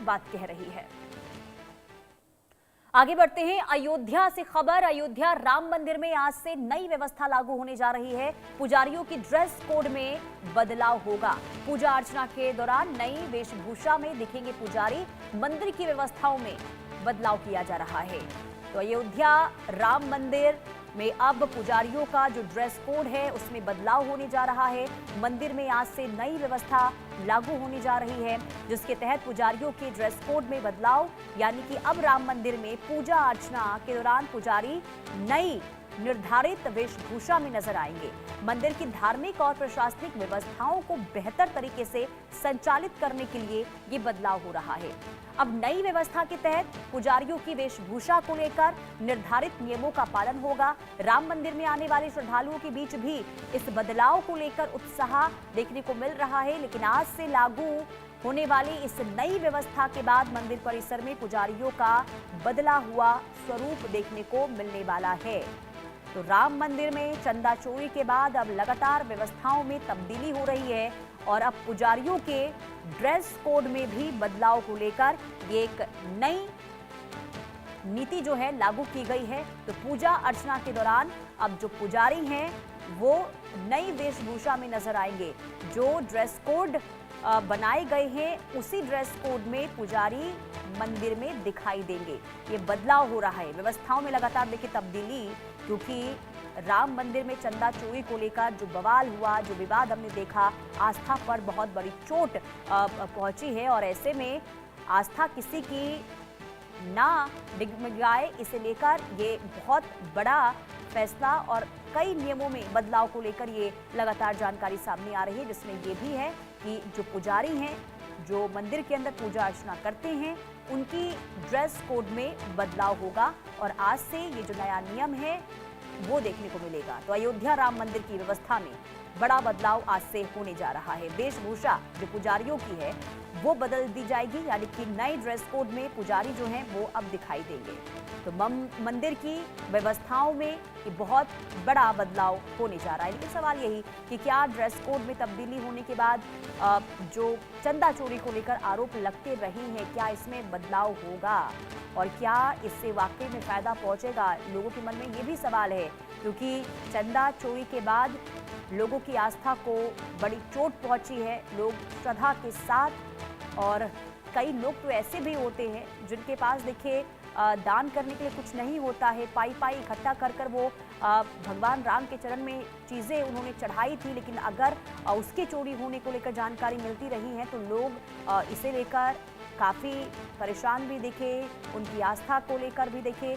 बात कह रही है। आगे बढ़ते हैं, अयोध्या से खबर। अयोध्या राम मंदिर में आज से नई व्यवस्था लागू होने जा रही है। पुजारियों की ड्रेस कोड में बदलाव होगा। पूजा अर्चना के दौरान नई वेशभूषा में दिखेंगे पुजारी। मंदिर की व्यवस्थाओं में बदलाव किया जा रहा है। तो अयोध्या राम मंदिर में अब पुजारियों का जो ड्रेस कोड है उसमें बदलाव होने जा रहा है। मंदिर में आज से नई व्यवस्था लागू होने जा रही है, जिसके तहत पुजारियों के ड्रेस कोड में बदलाव, यानी कि अब राम मंदिर में पूजा अर्चना के दौरान पुजारी नई निर्धारित वेशभूषा में नजर आएंगे। मंदिर की धार्मिक और प्रशासनिक व्यवस्थाओं को बेहतर तरीके से संचालित करने के लिए ये बदलाव हो रहा है। अब नई व्यवस्था के तहत पुजारियों की वेशभूषा को लेकर निर्धारित नियमों का पालन होगा। राम मंदिर में आने वाले श्रद्धालुओं के बीच भी इस बदलाव को लेकर उत्साह देखने को मिल रहा है। लेकिन आज से लागू होने वाली इस नई व्यवस्था के बाद मंदिर परिसर में पुजारियों का बदला हुआ स्वरूप देखने को मिलने वाला है। तो राम मंदिर में चंदा चोरी के बाद अब लगातार व्यवस्थाओं में तब्दीली हो रही है और अब पुजारियों के ड्रेस कोड में भी बदलाव को लेकर ये एक नई नीति जो है लागू की गई है। तो पूजा अर्चना के दौरान अब जो पुजारी हैं वो नई वेशभूषा में नजर आएंगे। जो ड्रेस कोड बनाए गए हैं उसी ड्रेस कोड में पुजारी मंदिर में दिखाई देंगे। ये बदलाव हो रहा है। व्यवस्थाओं में लगातार देखिए तब्दीली, क्योंकि राम मंदिर में चंदा चोरी को लेकर जो बवाल हुआ, जो विवाद हमने देखा, आस्था पर बहुत बड़ी चोट पहुंची है और ऐसे में आस्था किसी की ना डिगमगाए, इसे लेकर ये बहुत बड़ा फैसला और कई नियमों में बदलाव को लेकर ये लगातार जानकारी सामने आ रही है, जिसमें ये भी है कि जो पुजारी हैं, जो मंदिर के अंदर पूजा अर्चना करते हैं, उनकी ड्रेस कोड में बदलाव होगा और आज से ये जो नया नियम है वो देखने को मिलेगा। तो अयोध्या राम मंदिर की व्यवस्था में बड़ा बदलाव आज से होने जा रहा है। वेशभूषा जो पुजारियों की है वो बदल दी जाएगी, यानी कि नए ड्रेस कोड में पुजारी जो हैं वो अब दिखाई देंगे। तो मंदिर की व्यवस्थाओं में ये बहुत बड़ा बदलाव होने जा रहा है। लेकिन सवाल यही कि क्या ड्रेस कोड में तब्दीली होने के बाद जो चंदा चोरी को लेकर आरोप लगते रहे हैं, क्या इसमें बदलाव होगा और क्या इससे वाकई में फायदा पहुंचेगा? लोगों के मन में ये भी सवाल है, क्योंकि चंदा चोरी के बाद लोगों की आस्था को बड़ी चोट पहुंची है। लोग श्रद्धा के साथ, और कई लोग तो ऐसे भी होते हैं जिनके पास देखिए दान करने के लिए कुछ नहीं होता है, पाई पाई इकट्ठा कर कर वो भगवान राम के चरण में चीज़ें उन्होंने चढ़ाई थी, लेकिन अगर उसके चोरी होने को लेकर जानकारी मिलती रही है तो लोग इसे लेकर काफ़ी परेशान भी दिखे, उनकी आस्था को लेकर भी देखे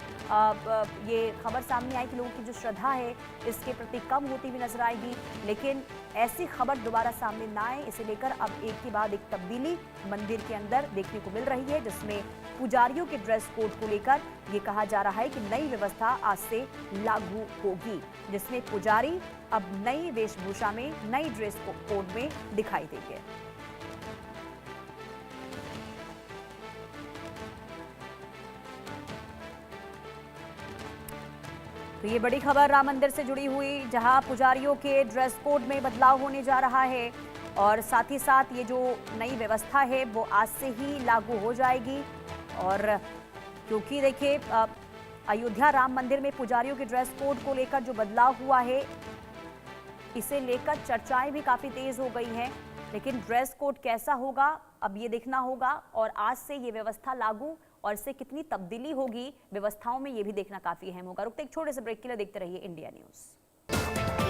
ये खबर सामने आई कि लोगों की जो श्रद्धा है इसके प्रति कम होती हुई नजर आएगी। लेकिन ऐसी खबर दोबारा सामने ना आए, इसे लेकर अब एक के बाद एक तब्दीली मंदिर के अंदर देखने को मिल रही है, जिसमें पुजारियों के ड्रेस कोड को लेकर ये कहा जा रहा है कि नई व्यवस्था आज से लागू होगी, जिसमें पुजारी अब नई वेशभूषा में, नई ड्रेस कोड में दिखाई देंगे। तो ये बड़ी खबर राम मंदिर से जुड़ी हुई, जहां पुजारियों के ड्रेस कोड में बदलाव होने जा रहा है और साथ ही साथ ये जो नई व्यवस्था है वो आज से ही लागू हो जाएगी। और क्योंकि देखिए अयोध्या राम मंदिर में पुजारियों के ड्रेस कोड को लेकर जो बदलाव हुआ है, इसे लेकर चर्चाएं भी काफ़ी तेज हो गई हैं। लेकिन ड्रेस कोड कैसा होगा अब ये देखना होगा, और आज से ये व्यवस्था लागू और इससे कितनी तब्दीली होगी व्यवस्थाओं में, ये भी देखना काफ़ी अहम होगा। रुकते एक छोटे से ब्रेक के लिए, देखते रहिए इंडिया न्यूज़।